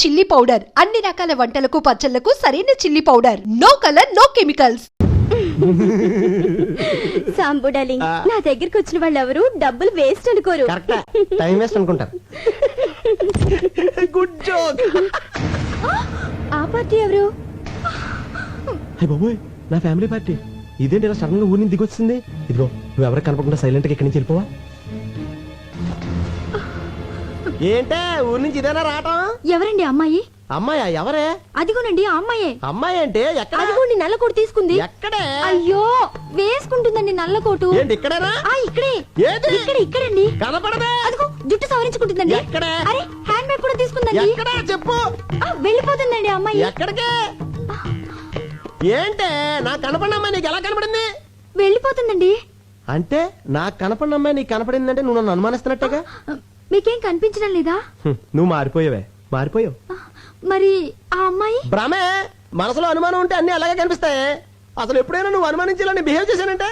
Chilli powder అన్ని రకాల వంటలకు పచ్చళ్లకు సరైన chilli powder. No colour no chemicals. Sambu darling, నా దగ్గరికి వచ్చిన వాళ్ళు ఎవరు డబ్బులు వేస్ట్ అనుకోరు. టైం వేస్ట్ అనుకుంటారు. Good joke. ఆ పార్టీ ఎవరు? హే బాబోయ్, నా ఫ్యామిలీ పార్టీ. ఇదేంటి ఇలా సడన్ గా ఊరి నుంచి దిగొచ్చింది? ఇదిగో నువ్వు ఎవరికి కనపడకుండా సైలెంట్ గా ఇక్కడి నుంచి వెళ్ళిపోవా. ఏంటే ఊరి నుంచి ఇదేనా రావటం? ఎవరండి అమ్మాయి? అమ్మాయా? ఎవరే? అదిగోనండి ఆ అమ్మాయే. అమ్మాయి అంటే ఎక్కడ? అదిగోండి నల్ల కోటు తీసుకుంది. ఎక్కడే? అయ్యో వేసుకుంటుందండి నల్ల కోటు. ఏంటి ఇక్కడేనా? ఇక్కడే. ఏది? ఇక్కడండి. కనపడదే. అదిగో జుట్టు సవరించుకుంటుందండి. ఎక్కడే? అరే హ్యాండ్ బ్యాగ్ కూడా తీసుకుందండి. ఎక్కడా చెప్పు. వెళ్ళిపోతుందండి అమ్మాయి. ఎక్కడికి? ఏంటే నాకు కనపడిన అమ్మాయి నీకు ఎలా కనపడింది? వెళ్ళిపోతుందండి. అంటే నాకు కనపడిన అమ్మాయి నీకు కనపడిందంటే నువ్వు నన్ను అనుమానిస్తున్నట్టుగా. మీకేం కనిపించడం లేదా? నువ్వు మారిపోయావే. మారిపోయావు. మరి ఆ అమ్మాయి? భ్రమే. మనసులో అనుమానం ఉంటే అన్ని అలాగే కనిపిస్తాయి. అసలు ఎప్పుడైనా నువ్వు అనుమానించాలని బిహేవ్ చేశానంటే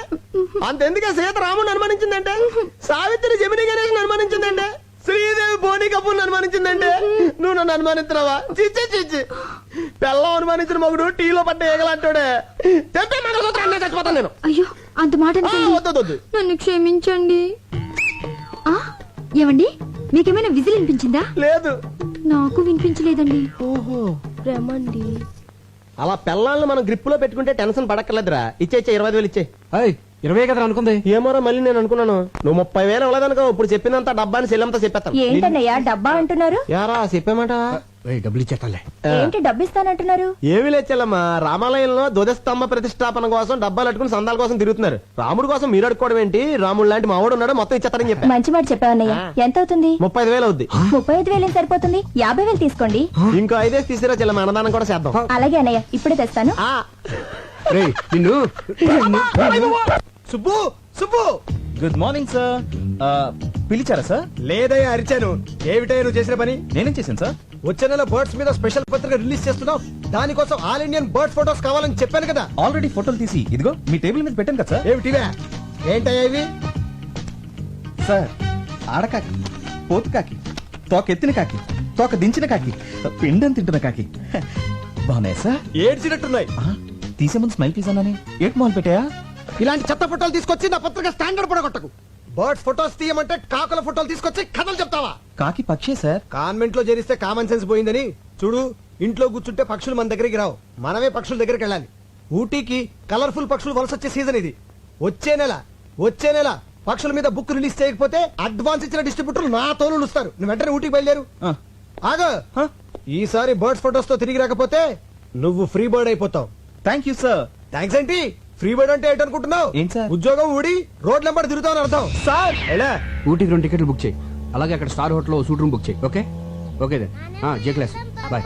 అంతెందుకే సీత రాముని అనుమానించిందంటే, సావిత్రి జమిని గణేష్ అనుమానించిందంటే, శ్రీదేవి బోని కపూర్ అనుమానించిందంటే నువ్వు నన్ను అనుమానిస్తున్నావా? చిచ్చి చిచ్చి. పెళ్ళం అనుమానించిన మగుడు టీలో పడ్డ ఏగలంటాడే. చెప్పే మంగళసూత్రం చచ్చిపోతాను నేను. అయ్యో అంత మాట వద్దు. నన్ను క్షమించండి. ఏమండి మీకేమైనా విజిల్ వినిపించిందా? లేదు. నాకు వినిపించలేదండి. ఓహో రమండి. అలా పెళ్ళాలను మనం గ్రిప్ లో పెట్టుకుంటే టెన్షన్ పడక్కర్లేదురా. ఇచ్చే 25,000 ఇచ్చే. 20 కదా అనుకుంది. ఏమోరా మళ్ళీ నేను అనుకున్నాను నువ్వు 30,000 ఇవ్వలేదనుకో. ఇప్పుడు చెప్పినంత డబ్బాని సెల్లంతా చెప్పేస్తాను. ఏంటన్నయ్యా డబ్బా అంటున్నారు? యారా చెప్పామాట. డబ్బులు ఇచ్చేస్తాలే. ఏంటి డబ్బు ఇస్తానంటున్నారు? ఏమి లేచెల్లమ్మా, రామాలయంలో ధ్వజస్తంభ ప్రతిష్టాపన కోసం డబ్బాలు అట్టుకుని సందాల కోసం తిరుగుతున్నారు. రాముడు కోసం మీరు అడుకోవడం ఏంటి? రాముడు లాంటి మావాడు ఉన్నాడు, మొత్తం ఇచ్చేస్తారని చెప్పా. మంచి మాట చెప్పావన్నయ్య. ఎంత అవుతుంది? 35,000 అవుద్ది. 35,000 సరిపోతుంది. 50,000 తీసుకోండి. ఇంకో 5 తీసిరా చెల్లమ్మ, అన్నదానం కూడా చేద్దాం. అలాగే అన్నయ్య, ఇప్పుడే తెస్తాను. నిన్ను Subbu Subbu. Good morning sir. పిలిచారా సార్? లేదయ్యా అరిచాను. ఏమిటయ్యా నువ్వు చేసిన పని? నేనేం చేశాను సార్? వచ్చే నెల బర్డ్స్ మీద స్పెషల్ పత్రిక రిలీజ్ చేస్తున్నావు. దానికోసం ఆల్ ఇండియన్ బర్డ్స్ ఫోటోస్ కావాలని చెప్పాను కదా. ఆల్రెడీ ఫోటోలు తీసి ఇదిగో మీ టేబుల్ మీద పెట్టాను కదా సార్. ఏమిటివే? ఏంటయ్యా ఇవి? సార్ ఆడకాకి, పోతు కాకి, తోక ఎత్తిన కాకి, తోక దించిన కాకి, పిండం తింటున్న కాకి బాగున్నాయి సార్. ఏడ్చినట్టున్నాయి. తీసే ముందు స్మైల్ ప్లీజ్ అన్నానే. ఏట్ మాల్ పెట్టాయా? ఇలాంటి చెత్త ఫోటోలు తీసుకొచ్చి నా పత్రిక స్టాండర్డ్ పడగొట్టకు. బర్డ్స్ ఫోటోస్ తీయమంటే కాకుల ఫోటోలు తీసుకొచ్చి కథలు చెప్తావా? కాకి పక్షే సార్. కాన్వెంట్ లో చేరిస్తే కామన్ సెన్స్ పోయిందని చూడు. ఇంట్లో కూర్చుంటే పక్షులు మన దగ్గరికి రావు, మనమే పక్షుల దగ్గరికి వెళ్ళాలి. ఊటీకి కలర్ఫుల్ పక్షులు వలస వచ్చే సీజన్ ఇది. వచ్చే నెల పక్షుల మీద బుక్ రిలీజ్ చేయకపోతే అడ్వాన్స్ ఇచ్చిన డిస్ట్రిబ్యూటర్లు నా తోలు ఇస్తారు. నువ్వు వెంటనే ఊటీకి బయలుదేరు. ఆగో, ఈసారి బర్డ్స్ ఫోటోస్ తో తిరిగి రాకపోతే నువ్వు ఫ్రీ బర్డ్ అయిపోతావు. Thank you sir. థ్యాంక్స్ ఏంటి? ఫ్రీ బర్డ్ అంటే ఏంటనుకుంటున్నావు? ఏంటి సార్? ఉద్యోగం ఊడి రోడ్ నెంబర్ తిరుగుతావు అని అర్థం. సార్ ఊటీకి 2 టికెట్లు బుక్ చేయి. అలాగే అక్కడ star hotel suite room book చేయి. Okay okay then. జే క్లాస్ బాయ్.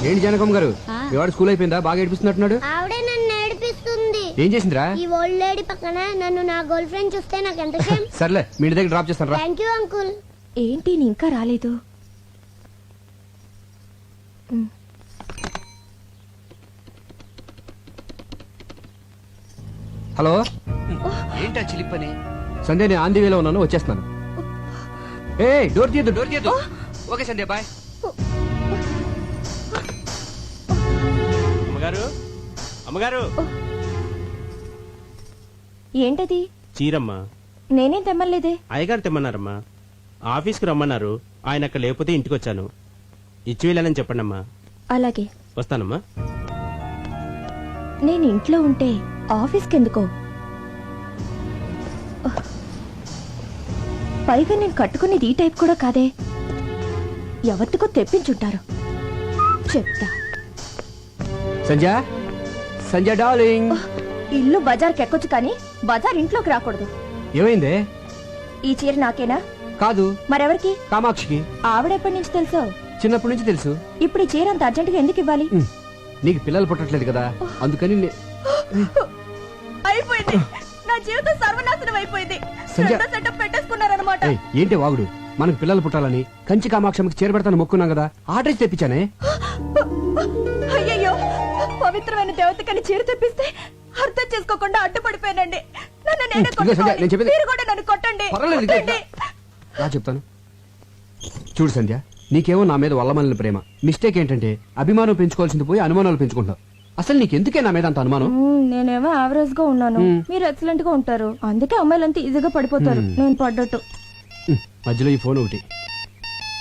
ఏంటి జానకమ్మ గారు, మీ వాడు స్కూల్ అయిపోయిందా? బాగా ఏడిపిస్తున్నట్టున్నాడు. ఆవిడే నన్ను ఏడిపిస్తుంది. ఏం చేసిందిరా? ఈ ఓల్డ్ లేడీ పక్కన నన్ను నా గర్ల్ ఫ్రెండ్ చూస్తే నాకు ఎంత షేమ్. సర్లే మీ ఇంటి దగ్గర డ్రాప్ చేస్తాను రా. Thank you uncle. ఏంటి నీ ఇంకా రాలేదు? హలో, ఏంటా చిలిపని? సంధ్య నేను ఆన్ ది వేలో ఉన్నాను, వచ్చేస్తున్నాను. ఏ డోర్ తీయద్దు. ఓకే సంధ్య బాయ్. అమ్మగారు ఏంటది? చీరమ్మా. నేనేం తెమ్మలేదే. అయ్యగారు తెమ్మన్నారమ్మా. ఆఫీస్కి రమ్మన్నారు. ఆయన అక్కడ లేకపోతే ఇంటికి వచ్చాను. ఇచ్చి వెళ్ళానని చెప్పండి అమ్మా. అలాగే వస్తానమ్మా. నేను ఇంట్లో ఉంటే ఆఫీస్కి ఎందుకో? పైగా నేను కట్టుకునేది ఈ టైప్ కూడా కాదే. ఎవరికో తెప్పించుంటారు. చెప్తా. సంజయ్ డార్లింగ్. ఇల్లు బజార్కి ఎక్కొచ్చు కానీ బజార్ ఇంట్లోకి రాకూడదు. ఏమైందే? ఈ చీర నాకేనా? కాదు, మరెవరికి? కామాక్షికి. ఆవిడెప్పటి నుంచి తెలుసో? చిన్నప్పటి నుంచి తెలుసు. ఇప్పుడు ఈ చీర అంత అర్జెంటుగా ఎందుకు ఇవ్వాలి? నీకు పిల్లలు పుట్టట్లేదు కదా, అందుకని. అయిపోయింది, నా జీవితం సర్వనాశనం అయిపోయింది. సెటప్ పెట్టేసుకున్నారన్నమాట. ఏంటి వాగుడు? మనకు పిల్లలు పుట్టాలని కంచి కామాక్షమికి చేరబెడతాను మొక్కున్నాం కదా, ఆర్డర్ ఇచ్చి తెప్పించానే. అయ్యయ్యో, పవిత్రమైన దేవతకని చీర తెప్పిస్తే అర్థం చేసుకోకుండా అడ్డుపడిపోయానండి. నన్ను నేను చెప్పేది మీరు కూడా నన్ను కొట్టండి. రా చెప్తాను. చూడు సంధ్య, నీకేమో నా మీద వల్లమల్లిన ప్రేమ. మిస్టేక్ ఏంటంటే అభిమానం పెంచుకోవాల్సింది పోయి అనుమానాలు పెంచుకుంటావు. అసలు నీకెందుకే నా మీద అంత అనుమానం? నేనేమో యావరేజ్ గా ఉన్నాను, మీరు ఎక్సలెంట్ గా ఉంటారు. అందుకే అమ్మాయిలంతా ఈజీగా పడిపోతారు, నేను పడ్డట్టు. మధ్యలో ఈ ఫోన్ ఒకటి.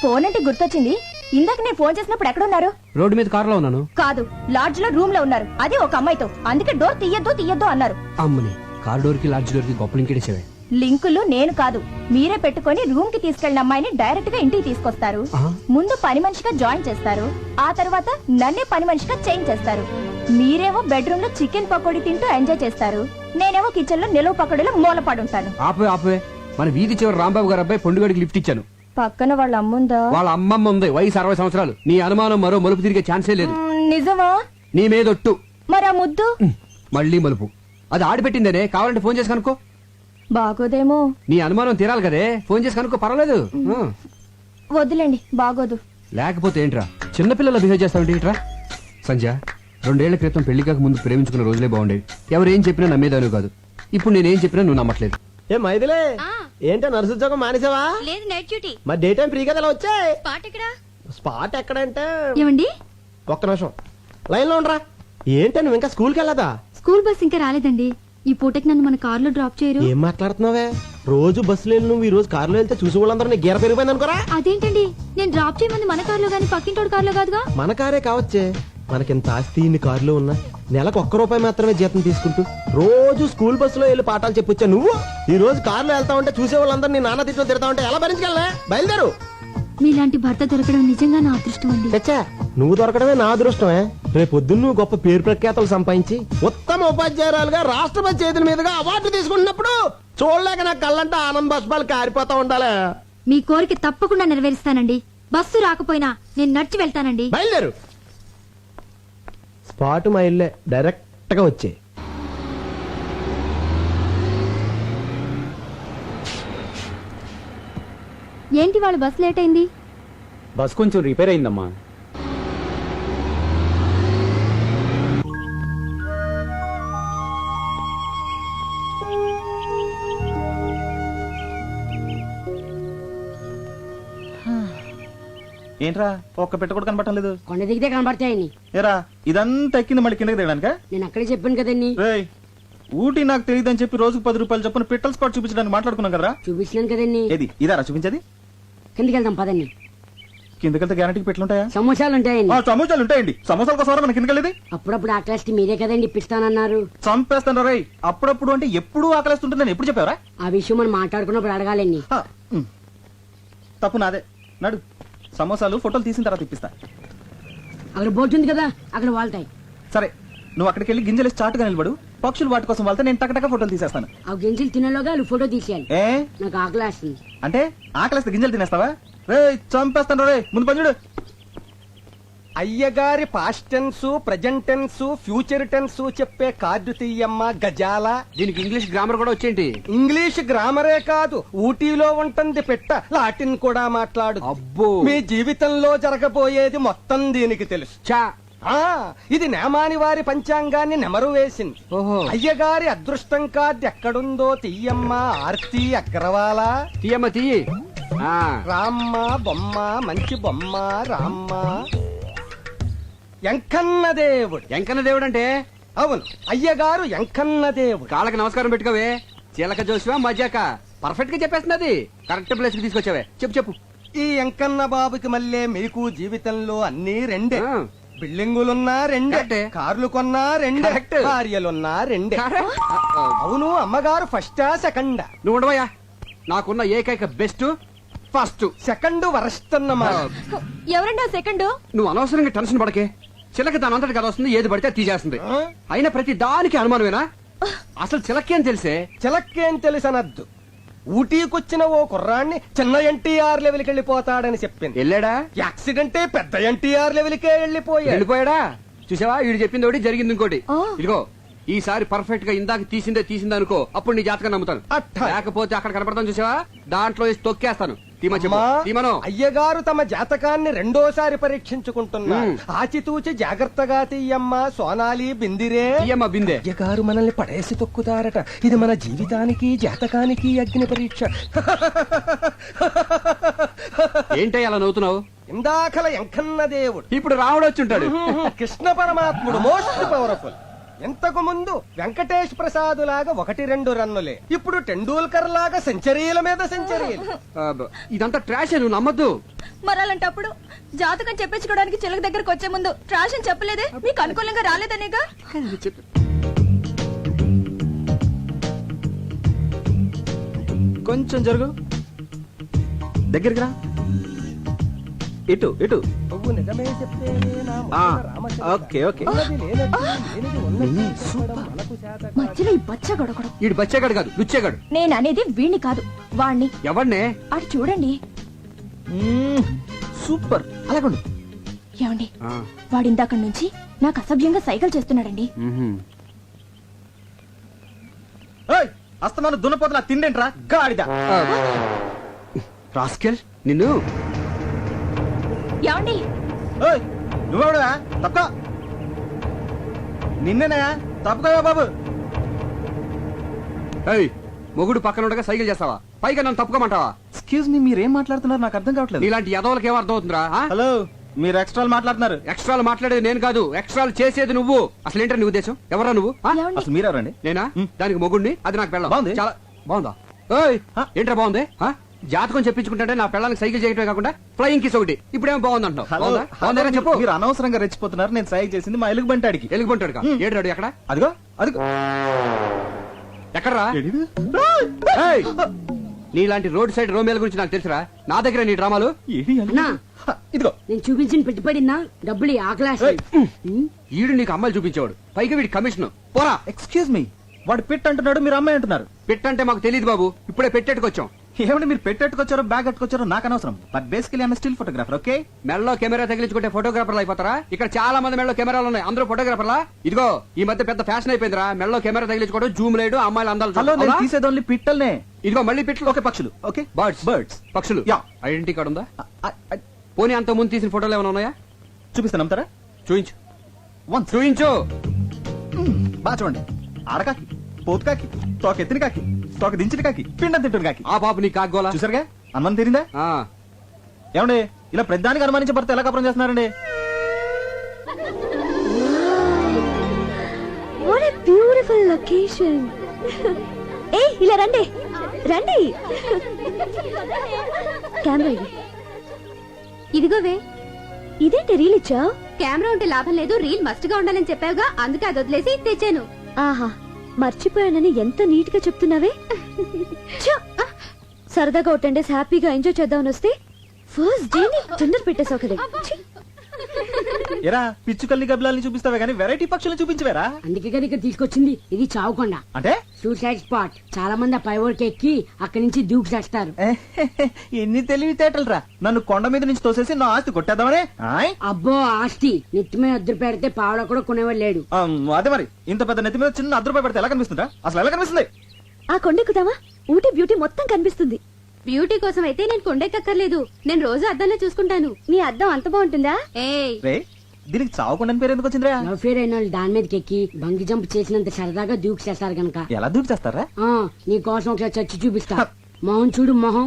ఫోన్ అంటే గుర్తొచ్చింది. ఇందాక నేను ఫోన్ చేసినప్పుడు ఎక్కడ ఉన్నారు? రోడ్డు మీద కారులో ఉన్నాను. కాదు, లాడ్జ్ లో రూమ్ లో ఉన్నారు, అది ఒక అమ్మాయితో. అందుకే డోర్ తీయద్దు అన్నారు. అమ్మని, కార్ డోర్ కి లాడ్జ్ డోర్ కి గొప్ప లింకేసేవే. లింకులు నేను కాదు, మీరే పెట్టుకొని రూమ్ కి తీసుకెళ్లిన అమ్మాయిని డైరెక్ట్ గా ఇంటికి తీసుకొస్తారు. ముందు పని మనిషిగా జాయిన్ చేస్తారు, ఆ తర్వాత నన్నే పని మనిషిగా చేంజ్ చేస్తారు. మీరేమో బెడ్రూమ్ లో చికెన్ పకోడీ తింటూ ఎంజాయ్ చేస్తారు, నేనేమో కిచెన్ లో నిలువ పకోడీలో మూలపడుంటాను. ఆపే, మన వీధి చివరి రాంబాబు గారు అబ్బాయి పొండుగడికి లిఫ్ట్ ఇచ్చాను. పక్కన వాళ్ళ అమ్ముందా? వాళ్ళ అమ్మమ్మ ఉంది, వయసు 60 సంవత్సరాలు. నీ అనుమానం మరో మలుపు తిరిగే ఛాన్సే లేదు. నిజమా? నీ మీదొట్టు. మరి ఆ ముద్దు? మళ్ళీ మలుపు. అది ఆడిపెట్టిందనే, కావాలంటే ఫోన్ చేసి కనుక్కో. బాగోదేమో. నీ అనుమానం తీరాలి కదే, ఫోన్ చేసి కనుక్కో, పర్వాలేదు. వద్దులేండి, బాగోదు. లేకపోతే ఏంట్రా చిన్నపిల్లల బిహేవ్ చేస్తావంటే ఏంట్రా? సంధ్య, 2 ఏళ్ల క్రితం పెళ్లి కాక ముందు ప్రేమించుకున్న రోజులే బాగుండేవి. ఎవరేం చెప్పినా నమ్మేదాను కాదు. ఇప్పుడు నేనేం చెప్పినా నువ్వు నమ్మట్లేదు. ఏ మైదిలే, ఏంటో నర్సు ఉద్యోగం మానేసావా? లేదు, నైట్ డ్యూటీ. మరి డే టైం ఫ్రీ కదా వచ్చాయి. స్పాట్ ఎక్కడ? స్పాట్ ఎక్కడంటే ఏమండి, ఒక్క నిమిషం లైన్ లో ఉండరా. ఏంటో నువ్వు ఇంకా స్కూల్కి వెళ్ళదా? స్కూల్ బస్ ఇంకా రాలేదండి. ఈ పూటకి నన్ను మన కార్లో డ్రాప్ చేయరు. ఏం మాట్లాడుతున్నావే? రోజు బస్సులో వెళ్ళి నువ్వు ఈ రోజు కారులో వెళ్తే చూసి వాళ్ళందరూ నీ గీర పెరిగిపోయింది అనుకోరా. అదేంటండి, నేను డ్రాప్ చేయమంది మన కార్లో గానీ పక్కింటోడు కార్లో కాదుగా. మన కారే కావచ్చే, మనకింత ఆస్తి ఇన్ని కారులో ఉన్నా నెలకు ₹1 మాత్రమే జీతం తీసుకుంటూ రోజు స్కూల్ బస్సులో వెళ్ళి పాఠాలు చెప్పొచ్చా నువ్వు? ఈ రోజు కారులో వెళ్తా ఉంటే చూసే వాళ్ళందరూ నీ నాన్న తిట్లో తిడతా ఉంటే ఎలా భరించగలనే? బయలుదేరు. మీలాంటి భర్త దొరకడం నిజంగా నా అదృష్టం అండి. చచ్చా, నువ్వు దొరకడమే నా అదృష్టమే. రేపు పొద్దున్న నువ్వు గొప్ప పేరు ప్రఖ్యాతలు సంపాదించి ఉత్తమ ఉపాధ్యాయురాలుగా రాష్ట్రపతి చేతుల మీదుగా అవార్డు తీసుకుంటున్నప్పుడు చూడలేక నా కళ్ళంటే ఆనంద బాష్పాలు కారిపోతా ఉండాలి. మీ కోరిక తప్పకుండా నెరవేరుస్తానండి. బస్సు రాకపోయినా నేను నడిచి వెళ్తానండి. బయలుదేరు. స్పాట్ మా ఇల్లే, డైరెక్ట్ గా వచ్చే. ఏంటి వాళ్ళ బస్ లేట్ అయింది? బస్ కొంచెం రిపేర్ అయిందమ్మా. ఏంట్రా ఒక్క పెట్ట కూడా కనబడటం లేదు? కొండ దిగితే కనబడతాయని. ఏరా ఇదంతా ఎక్కింది మళ్ళీ కిందకి దిగడానికా? నేను అక్కడే చెప్పాను కదండి. రేయ్, ఊటీ నాకు తెలియదని చెప్పి రోజుకు ₹10 చొప్పున పిట్టల్ స్పాట్ చూపించడానికి మాట్లాడుకున్నాం కదరా? చూపించినాను కదండి. ఏది ఇదారా చూపించేది? కిందకి వెళ్దాం పదండి. కిందకెళ్తే గ్యారంటీకి పెట్లుంటాయా? సమోసాలు ఉంటాయండి. సమోసాలు ఉంటాయండి. సమోసాల కోసం మన కిందకెళ్ళేది? అప్పుడప్పుడు ఆకలిస్తే మీరే కదండి ఇప్పిస్తానన్నారు. చంపేస్తాను రేయ్. అప్పుడప్పుడు అంటే ఎప్పుడు ఆకలిస్తుంటుందని ఎప్పుడు చెప్పావరా? ఆ విషయం మనం మాట్లాడుకున్నప్పుడు అడగాలండి. తప్పు నాదే. నడు, సమోసాలు ఫోటోలు తీసిన తర్వాత ఇప్పిస్తా. అక్కడ బోర్డు ఉంది కదా, అక్కడ వాళ్తాయి. సరే, నువ్వు అక్కడికి వెళ్ళి గింజలు చాటుగా నిలబడు. పక్షులు వాటి కోసం వెళ్తే నేను టకటక ఫోటోలు తీసేస్తాను. ఆ గింజలు తినేలోగా వాళ్ళు ఫోటో తీసేయాలి. ఏ నాకు ఆకలి వేస్తుంది. అంటే ఆకలిస్తే గింజలు తినేస్తావా? రే చంపేస్తాను రే, ముందు పని. అయ్యగారి past tense, present tense, future tense చెప్పే కార్డు తీయమ్మ గజాల. దీనికి ఇంగ్లీష్ గ్రామర్ కూడా వచ్చేంటి? ఇంగ్లీష్ గ్రామరే కాదు, ఊటీలో ఉంటుంది పెట్ట, లాటిన్ కూడా మాట్లాడు. అబ్బో, మీ జీవితంలో జరగబోయేది మొత్తం దీనికి తెలుసు. చా. ఇది నేమాని వారి పంచాంగాన్ని నెమరు వేసింది. ఓహో. అయ్యగారి అదృష్టం కార్డు ఎక్కడుందో తీయమ్మ ఆర్తి అగ్రవాల. తీయమ్మ తీయి. రామ్మ బొమ్మ, మంచి బొమ్మ రామ్మ. ఎంకన్న దేవుడు. ఎంకన్న దేవుడు అంటే? అవును, అయ్యగారు ఎంకన్న దేవుడు. కాళ్ళకి నమస్కారం పెట్టుకోవే. చీలక జోసివా మజాక పర్ఫెక్ట్ గా చెప్పేస్తున్నది. కరెక్ట్ ప్లేస్ కి తీసుకొచ్చావే. చెప్పు. ఈ ఎంకన్న బాబుకి మళ్ళీ మీకు జీవితంలో అన్ని రెండే. బిల్డింగులున్నా రెండే, కరెక్టే. కార్లు కొన్నా రెండే, కరెక్ట్. భార్యలున్నా రెండే. అవును, అమ్మగారు ఫస్టా సెకండా? నువ్వు ఉండవయ్యా. నాకున్న ఏకైక బెస్ట్ ఫస్ట్. సెకండ్ వరస్ట్ అన్నమాట. ఎవరండి సెకండ్? నువ్వు అనవసరంగా టెన్షన్ పడకే. చిలక దాని అంతటి కదా వస్తుంది, ఏది పడితే తీసేస్తుంది. అయినా ప్రతి దానికి అనుమానమేనా? అసలు చిలకేం తెలిసే? చిలక్కేం తెలుసనద్దు. ఊటీకొచ్చిన ఓ కుర్రాన్ని చిన్న ఎన్టీఆర్ లెవెల్కి వెళ్ళిపోతాడని చెప్పింది. వెళ్ళాడా? యాక్సిడెంటే పెద్ద ఎన్టీఆర్ లెవెల్కే వెళ్ళిపోయాడా? చూసావా, వీడు చెప్పింది ఒకటి, జరిగింది ఇంకోటి. ఇదిగో, ఈసారి పర్ఫెక్ట్ గా ఇందాక తీసిందే అనుకో, అప్పుడు నీ జాతకం నమ్ముతాను. లేకపోతే అక్కడ కనపడతాను చూసావా, దాంట్లో వేసి తొక్కేస్తాను. అయ్యగారు తమ జాతకాన్ని రెండోసారి పరీక్షించుకుంటున్నారు. ఆచితూచి జాగ్రత్తగా తీయమ్మా సోనాలి బిందిరే. బిందే అయ్యగారు మనల్ని పడేసి తొక్కుతారట. ఇది మన జీవితానికి జాతకానికి అగ్ని పరీక్ష. ఏంటో అలా నవ్వుతున్నావు? ఇందాకల ఎంకన్న దేవుడు, ఇప్పుడు రాముడు వచ్చి ఉంటాడు. కృష్ణ పరమాత్ముడు మోస్ట్ పవర్ఫుల్. ఇంతకు ముందు వెంకటేష్ ప్రసాద్ లాగా 1-2 రన్నులే, ఇప్పుడు టెండూల్కర్ లాగా సెంచరీల మీద సెంచరీలు. ఇదంతా ట్రాష్, నువ్వు నమ్మద్దు. మరలాంటప్పుడు జాతకం చెప్పించుకోవడానికి చిలక దగ్గరకు వచ్చే ముందు ట్రాష్ అని చెప్పలేదే? మీకు అనుకూలంగా రాలేదనేగా. కొంచెం జరుగు, దగ్గరికి రా. ఇటు ఇటు. నువ్వు నిజమే చెప్తేనే నా ఆ, మొదట రామచంద్ర. Okay okay. ఉన్నది లేనట్టు, లేనిది ఉన్నట్టు చెప్పడం మనకు చేత కాదు. మధ్యలో ఈ బచ్చ గొడగడం. ఈడు బచ్చేగాడు కాదు, లుచ్చేగాడు. నేను అనేది వీణ్ణి కాదు, వాణ్ణి. ఎవరినే? అటు చూడండి. సూపర్, అలాగండి. ఏమండి, వాడిందాక నుంచి నాకు అసభ్యంగా సైకిల్ చేస్తున్నాడండి. అస్తమాను దున్నపోతున్నా తిండేంట్రా గాడిద. రాస్కెల్ నిన్ను. ఏమండి, నువ్వెవడవా? తప్పుకో. నిన్నేనా? తప్పుకోవా బాబు. ఏయ్, మొగుడు పక్కన ఉండగా సైకిల్ చేస్తావా? పైగా నన్ను తప్పుకోమంటావా? ఎక్స్క్యూజ్ మీ, మీరేం మాట్లాడుతున్నారు నాకు అర్థం కావట్లేదు. ఇలాంటి యదవులకి ఏం అర్థం అవుతుందిరా? హలో, మీరు ఎక్స్ట్రాలు మాట్లాడుతున్నారు. ఎక్స్ట్రాలు మాట్లాడేది నేను కాదు, ఎక్స్ట్రాలు చేసేది నువ్వు. అసలు ఏంటో నీ ఉద్దేశం? ఎవరా నువ్వు? అసలు మీరెవరండి? నేనా? దానికి మొగుడిని, అది నాకు పెళ్ళం. బాగుంది. చాలా బాగుందా? ఏయ్, ఏంట్రా బాగుంది? జాతకం చెప్పించుకుంటే నా పిల్లలకి సైకిల్ చేయటమే కాకుండా ఫ్లయింగ్ కిస్ ఒకటి. ఇప్పుడేమో బాగుంది అంటావు. బాగుందా? బాగుందా చెప్పు. మీరు అనవసరంగా రెచ్చిపోతున్నారు. నేను సైకిల్ చేసింది మా ఎలుగు బంటాడికి. ఎలుగుబంటాడు ఏడు ఎక్కడ? అదిగో అదిగో. ఎక్కడరా? ఏయ్, నీలాంటి రోడ్ సైడ్ రోమేల గురించి నాకు తెలుసురా. నా దగ్గర నీ డ్రామాలు. అన్నా, ఇదిగో నేను చూపించిన పెట్టుబడినా డబ్బులు ఆ క్లాస్. ఈడు నీకు అమ్మాయిలు చూపించేవాడు, పైగా వీడి కమిషన్. పోరా. ఎక్స్క్యూజ్ మీ, వాడు పిట్ అంటున్నాడు, మీరు అమ్మాయి అంటున్నారు. పెట్టంటే మాకు తెలియదు బాబు, ఇప్పుడే పెట్టేట్టుకొచ్చాం. ఏమంటే మీరు పెట్టెట్టుకొచ్చారో బ్యాగ్ కట్టుకొచ్చారో నాకు అనవసరం. But basically I'm still photographer. Okay, మెడలో కెమెరా తగిలించుకుంటే ఫోటోగ్రాఫర్లు అయిపోతారా? ఇక్కడ చాలా మంది మెడలో కెమెరాలు ఉన్నాయి, అందరూ ఫోటోగ్రాఫర్లా? ఇదిగో ఈ మధ్య పెద్ద ఫ్యాషన్ అయిపోయిందిరా మెడలో కెమెరా తగిలించుకోవడం, జూమ్ లేడు, అమ్మాయిలు అందాలు హలో, చూడడం. నేను అవునా? తీసేది ఓన్లీ పిట్టల్నే. ఇదిగో మళ్ళీ పిట్లు. ఓకే, పక్షులు. Okay, birds. బర్డ్స్. పక్షులు. యా. ఐడెంటిటీ కార్డు ఉందా? పోనీ అంత ముందు తీసిన ఫోటోలు ఏమైనా ఉన్నాయా? చూపిస్తాను, నమ్ముతారా? చూయించు. వన్స్ చూయించు. బాగా చూడండి. ఆడకాకి, పోతు కాకి, తోక ఎత్తిన కాకి, తోక దించిన కాకి, పిండం తింటున్న కాకి. ఆ బాబు నీ కాగోలా చూసారుగా, అనుమానం తీరిందా? ఏమండి, ఇలా ప్రధానికి అనుమానించే భర్త ఎలా కపరం చేస్తున్నారండి? What a beautiful location. ఏ ఇలా రండి రండి. కెమెరా ఇది. ఇదిగోవే. ఇదేంటి రీల్ ఇచ్చా? కెమెరా ఉంటే లాభం లేదు, రీల్ మస్ట్ గా ఉండాలని చెప్పావుగా, అందుకే అది వదిలేసి తెచ్చాను. ఆహా, మర్చిపోయానని ఎంత నీట్ గా చెప్తున్నావే. ఛ! సరదాగా ఒక 10 days హ్యాపీగా ఎంజాయ్ చేద్దామని వస్తే ఫస్ట్ డే తొందర పెట్టేసావు కదా. ఛీ! ఎరా, పిచ్చుకల్ని గబ్బిలాల్ని చూపిస్తావే కానీ వెరైటీ పక్షులను చూపించవేరా? అందుకే కదా ఇక్కడ తీసుకొచ్చింది. ఇది చావుకొండ, అంటే సూసైడ్ స్పాట్. చాలా మంది ఆ పైవోర్కి ఎక్కి అక్కడి నుంచి దూకి చేస్తారు. ఎన్ని తెలివితేటలు రా. నన్ను కొండ మీద నుంచి తోసేసి నా ఆస్తి కొట్టేద్దామనే. అబ్బో, ఆస్తి నెత్తిమే అద్దరు పెడితే పావడ కూడా కొనేవాడు లేడు. అదే మరి, ఇంత పెద్ద నెత్తి మీద చిన్న ₹10 పెడితే ఎలా కనిపిస్తుందా? అసలు ఎలా కనిపిస్తుంది? ఆ కొండెక్కుదామా? ఊటీ బ్యూటీ మొత్తం కనిపిస్తుంది. బ్యూటీ కోసం అయితే నేను కొండెక్కర్లేదు, నేను రోజు అద్దంలో చూసుకుంటాను. నీ అద్దం అంత బాగుంటుందా? ఏయ్, రే, దీనికి చావుకుండా పేరు ఎందుకు వచ్చిందిరా? లవ్ ఫేర్ అయిన వాళ్ళు దాని మీదకి ఎక్కి బంగి జంప్ చేసినంత సరదాగా దూకి చేస్తారు గనక. ఎలా దూకి చేస్తారా? నీ కోసం ఒకసారి చచ్చి చూపిస్తా. మొహం చూడు, మొహం.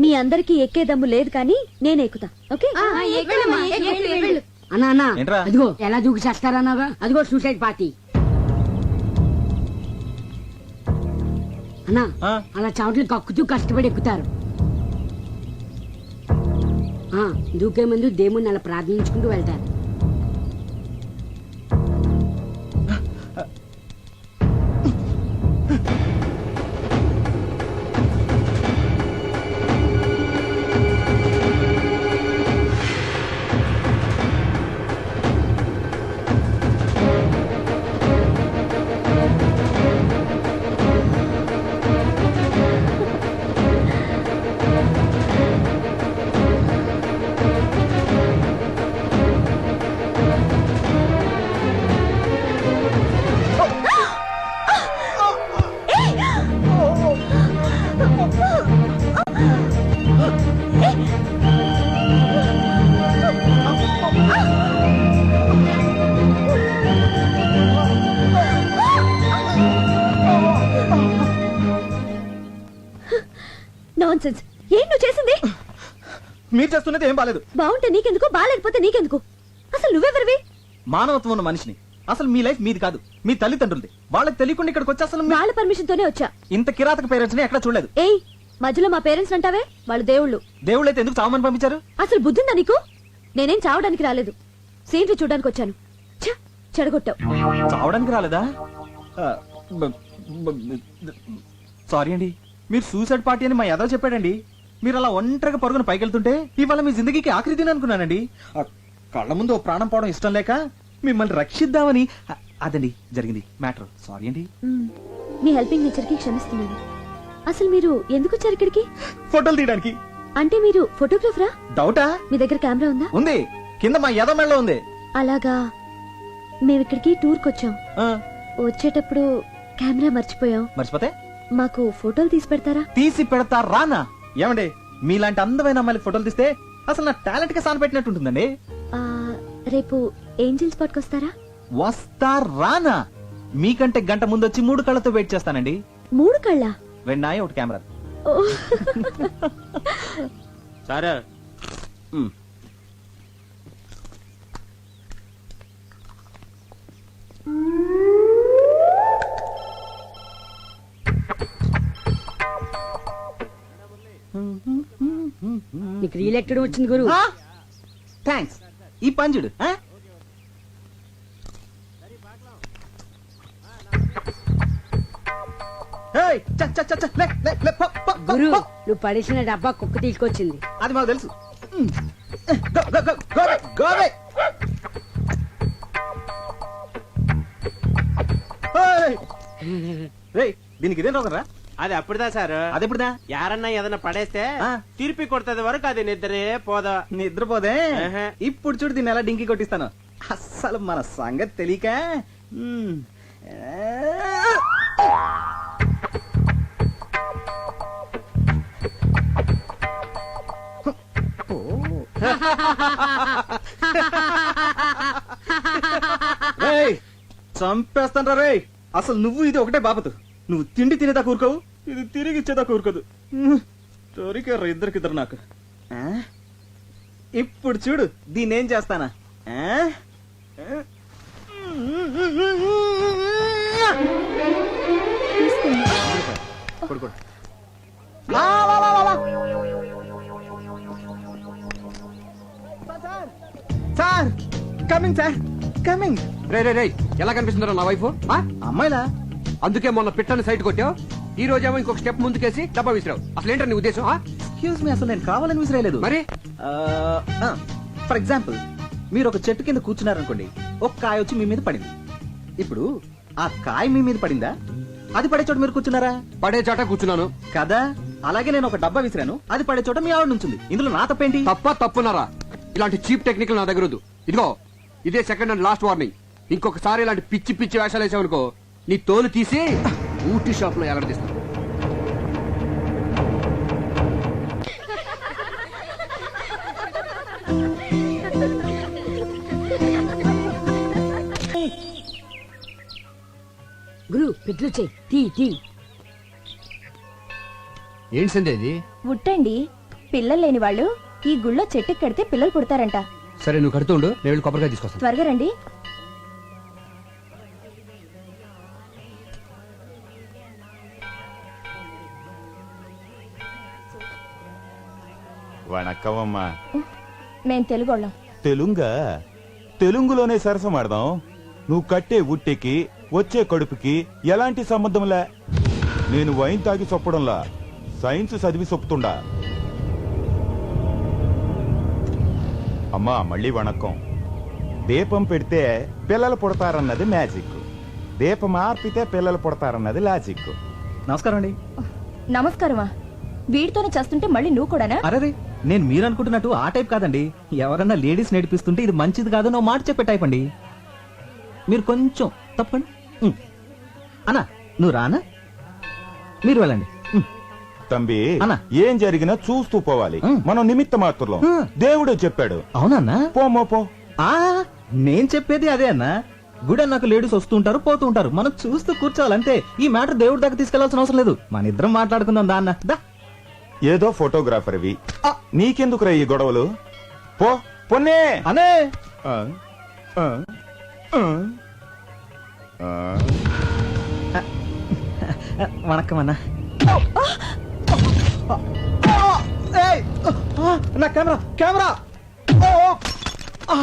మీ అందరికి ఎక్కే దమ్ము లేదు కానీ నేను ఎక్కుతా. ఓకే, అన్నా అన్నా, ఏంట్రా? అదిగో ఎలా దూకి చేస్తారన్నాగా, అదిగో సూసైడ్ పార్టీ. అన్నా, అలా చావట్లు కక్కుతూ కష్టపడి ఎక్కుతారు. దూకే ముందు దేవుణ్ణి అలా ప్రార్థించుకుంటూ వెళ్తారు. నాన్సెన్స్. ఏం నువ్వు చేసింది? మీరు చేస్తున్నది ఏం బాలేదు. బాగుంటే నీకెందుకు, బాగాలేకపోతే నీకెందుకు? అసలు నువ్వెవరివి? మానవత్వం ఉన్న మనిషిని. అసలు మీ లైఫ్ మీది కాదు, మీ తల్లిదండ్రులది. వాళ్ళకి తెలియకుండా ఇక్కడికి వచ్చి అసలు వాళ్ళ పర్మిషన్ తోనే వచ్చా. ఇంత కిరాతక పేరెంట్స్ ని ఎక్కడ చూడలేదు. ఏయ్, మధ్యలో మా పేరెంట్స్ అంటావే, వాళ్ళు దేవుళ్ళు. దేవుళ్ళు అయితే ఎందుకు చావమని పంపించారు? అసలు బుద్ధిందా నీకు? నేనేం చావడానికి రాలేదు, సీన్లు చూడడానికి వచ్చాను. ఛ, చెడగొట్టావు. చావడానికి రాలేదా? సారీ అండి, మీరు సూసైడ్ పార్టీ అని మా ఎదవ చెప్పాడండి. మీరు అలా ఒంటరిగా పరుగున పైకెళ్తుంటే ఇవాళ మీ జిందగీకి ఆఖరి దిన అనుకున్నానండి. కళ్ళ ముందు ఓ ప్రాణం పోవడం ఇష్టం లేక మిమ్మల్ని రక్షిద్దామని. అదండి జరిగింది మ్యాటర్. సారీ అండి. మీ హెల్పింగ్ నేచర్ కి క్షమిస్తున్నాను. అసలు మీరు ఎందుకు వచ్చారు ఇక్కడికి? ఫోటోలు తీయడానికి. అంటే మీరు ఫోటోగ్రాఫరా? డౌటా? మీ దగ్గర కెమెరా ఉందా? ఉంది, కింద మా ఎదవ మెడలో ఉంది. అలాగా. మేము ఇక్కడికి టూర్ కొచ్చాం. ఆ, వచ్చేటప్పుడు కెమెరా మర్చిపోయాం. మర్చిపోతే మాకు ఫోటోలు తీసి పెడతారా? తీసి పెడతా రానా? ఏమండి, మీలాంటి అందమైన అమ్మాయిలకి ఫోటోలు తీస్తే అసలు నా టాలెంట్ కి సాన్ పెట్టినట్టు ఉంటుందండి. ఆ, రేపు ఏంజిల్ స్పాట్ వస్తారా? వస్తా రానా? మీకంటే గంట ముందు వచ్చి 3 కళ్ళతో వెయిట్ చేస్తానండి. 3 కళ్ళ? 2 నాయ 1 కెమెరా. సరే. నీకు రీఎలెక్టెడ్ వచ్చింది గురు. థ్యాంక్స్. ఈ పంజుడు గురు, నువ్వు పడేసిన డబ్బా కుక్క తీసుకొచ్చింది. అది మాకు తెలుసు. Go away. రేయ్, దీనికి ఇదేం రోగరా? అది అప్పుడుదా సార్. అది ఎప్పుడుదా? యారన్నా ఏదన్నా పడేస్తే ఆ. తిరిపి కొడుతుంది వరకు అది నిద్రే పోదా. నిద్రపోదే. ఆహా. ఇప్పుడు చూడు దీన్ని ఎలా డింకి కొట్టిస్తాను. అస్సలు మన సంగతి తెలియక. చంపేస్తాను రా రేయ్. అసలు నువ్వు ఇది ఒకటే బాపతు. నువ్వు తిండి తినేదాకా ఊరుకోవు, ఇది తిరిగి ఇచ్చేదాకా ఊరుకోదు. దొరికారు ఇద్దరికిద్దరు నాకు. ఇప్పుడు చూడు దీన్ని ఏం చేస్తానా. Sir coming, sir coming. రే రే రే, ఎలా కనిపిస్తుందో నా వైఫ్? అమ్మాయిలా? అందుకే మొన్న పిట్టని సైట్ కొట్టావు, ఈ రోజేమో ఇంకొక స్టెప్ ముందుకేసి డబ్బా విసిరావు. అసలు ఏంటో నీ ఉద్దేశం? ఎక్స్క్యూజ్ మీ, అసలు నేను కావాలని విసిరేయలేదు. మరి ఫర్ ఎగ్జాంపుల్, మీరు ఒక చెట్టు కింద కూర్చున్నారనుకోండి, ఒక కాయ వచ్చి మీ మీద పడింది. ఇప్పుడు ఆ కాయ మీ మీద పడిందా? అది పడే చోట మీరు కూర్చున్నారా? పడే చోట కూర్చున్నాను కదా. అలాగే నేను ఒక డబ్బా విసిరాను, అది పడే చోట మీ ఆవిడ నుంచింది. ఇందులో నా తప్పేంటి? తప్పున్నారా? ఇలాంటి చీప్ టెక్నికల్ నా దగ్గర వద్దు. ఇదిగో, ఇదే సెకండ్ అండ్ లాస్ట్ వార్నింగ్. ఇంకొకసారి ఇలాంటి పిచ్చి పిచ్చి వేషాలు వేసావనుకో, నీ తోలు తీసి ఊటీ షాప్ లో ఎలాడదీస్తాను. గురు, పెట్లు చెయ్యి. తీ. ఏంటి సంధ్య ఇది? ఉట్టండి. పిల్లలు లేని వాళ్ళు ఈ గుళ్ళో చెట్టుకి కడితే పిల్లలు పుడతారంట. సరే, నువ్వు కడుతూ ఉండు, నేను వెళ్ళి కొబ్బరికాయ తీసుకొస్తాను. త్వరగా రండి. వణక్కమమ్మా. మేము తెలుగోళ్ళం. తెలుంగా? తెలుగులోనే సరసమాడదాం. నువ్వు కట్టే ఉట్టెకి వచ్చే కడుపుకి ఎలాంటి సంబంధంలే. నేను వైన్ తాగి చొప్పడంలా, సైన్స్ చదివి చొప్పుతుండా. అమ్మా మళ్ళీ వణక్కం. దీపం పెడితే పిల్లలు పుడతారన్నది మ్యాజిక్, దీపం ఆర్పితే పిల్లలు పుడతారన్నది లాజిక్. నమస్కారం అండి. నమస్కారమా? వీడితోనే చేస్తుంటే మళ్ళీ నువ్వు కూడానా? అరే, నేను మీరు అనుకుంటున్నట్టు ఆ టైప్ కాదండి. ఎవరన్నా లేడీస్ నేర్పిస్తుంటే ఇది మంచిది కాదు నువ్వు మాట చెప్పే టైప్ అండి. మీరు కొంచెం తప్పండి. అన్నా నువ్వు రానా? మీరు వెళ్ళండి. తంబి, అన్నా. ఏం జరిగినా చూస్తూ పోవాలి. మనం నిమిత్త మాత్రం. దేవుడే చెప్పాడు. అవునన్నా? పో. నేను చెప్పేది అదే అన్నా. గుడి నాకు లేడీస్ వస్తూ ఉంటారు, పోతూ ఉంటారు. మనం చూస్తూ కూర్చోవాలంతే. ఈ మ్యాటర్ దేవుడి దాకా తీసుకెళ్లాల్సిన అవసరం లేదు. మన ఇద్దరం మాట్లాడుకుందాం దా అన్న. దా ఏదో ఫోటోగ్రాఫర్వి నీకెందుకురా ఈ గొడవలు పో పొన్నే అనే ఆ, ఆ, ఆ, ఆ. వణక్కం అన్నా నా కెమెరా కెమెరా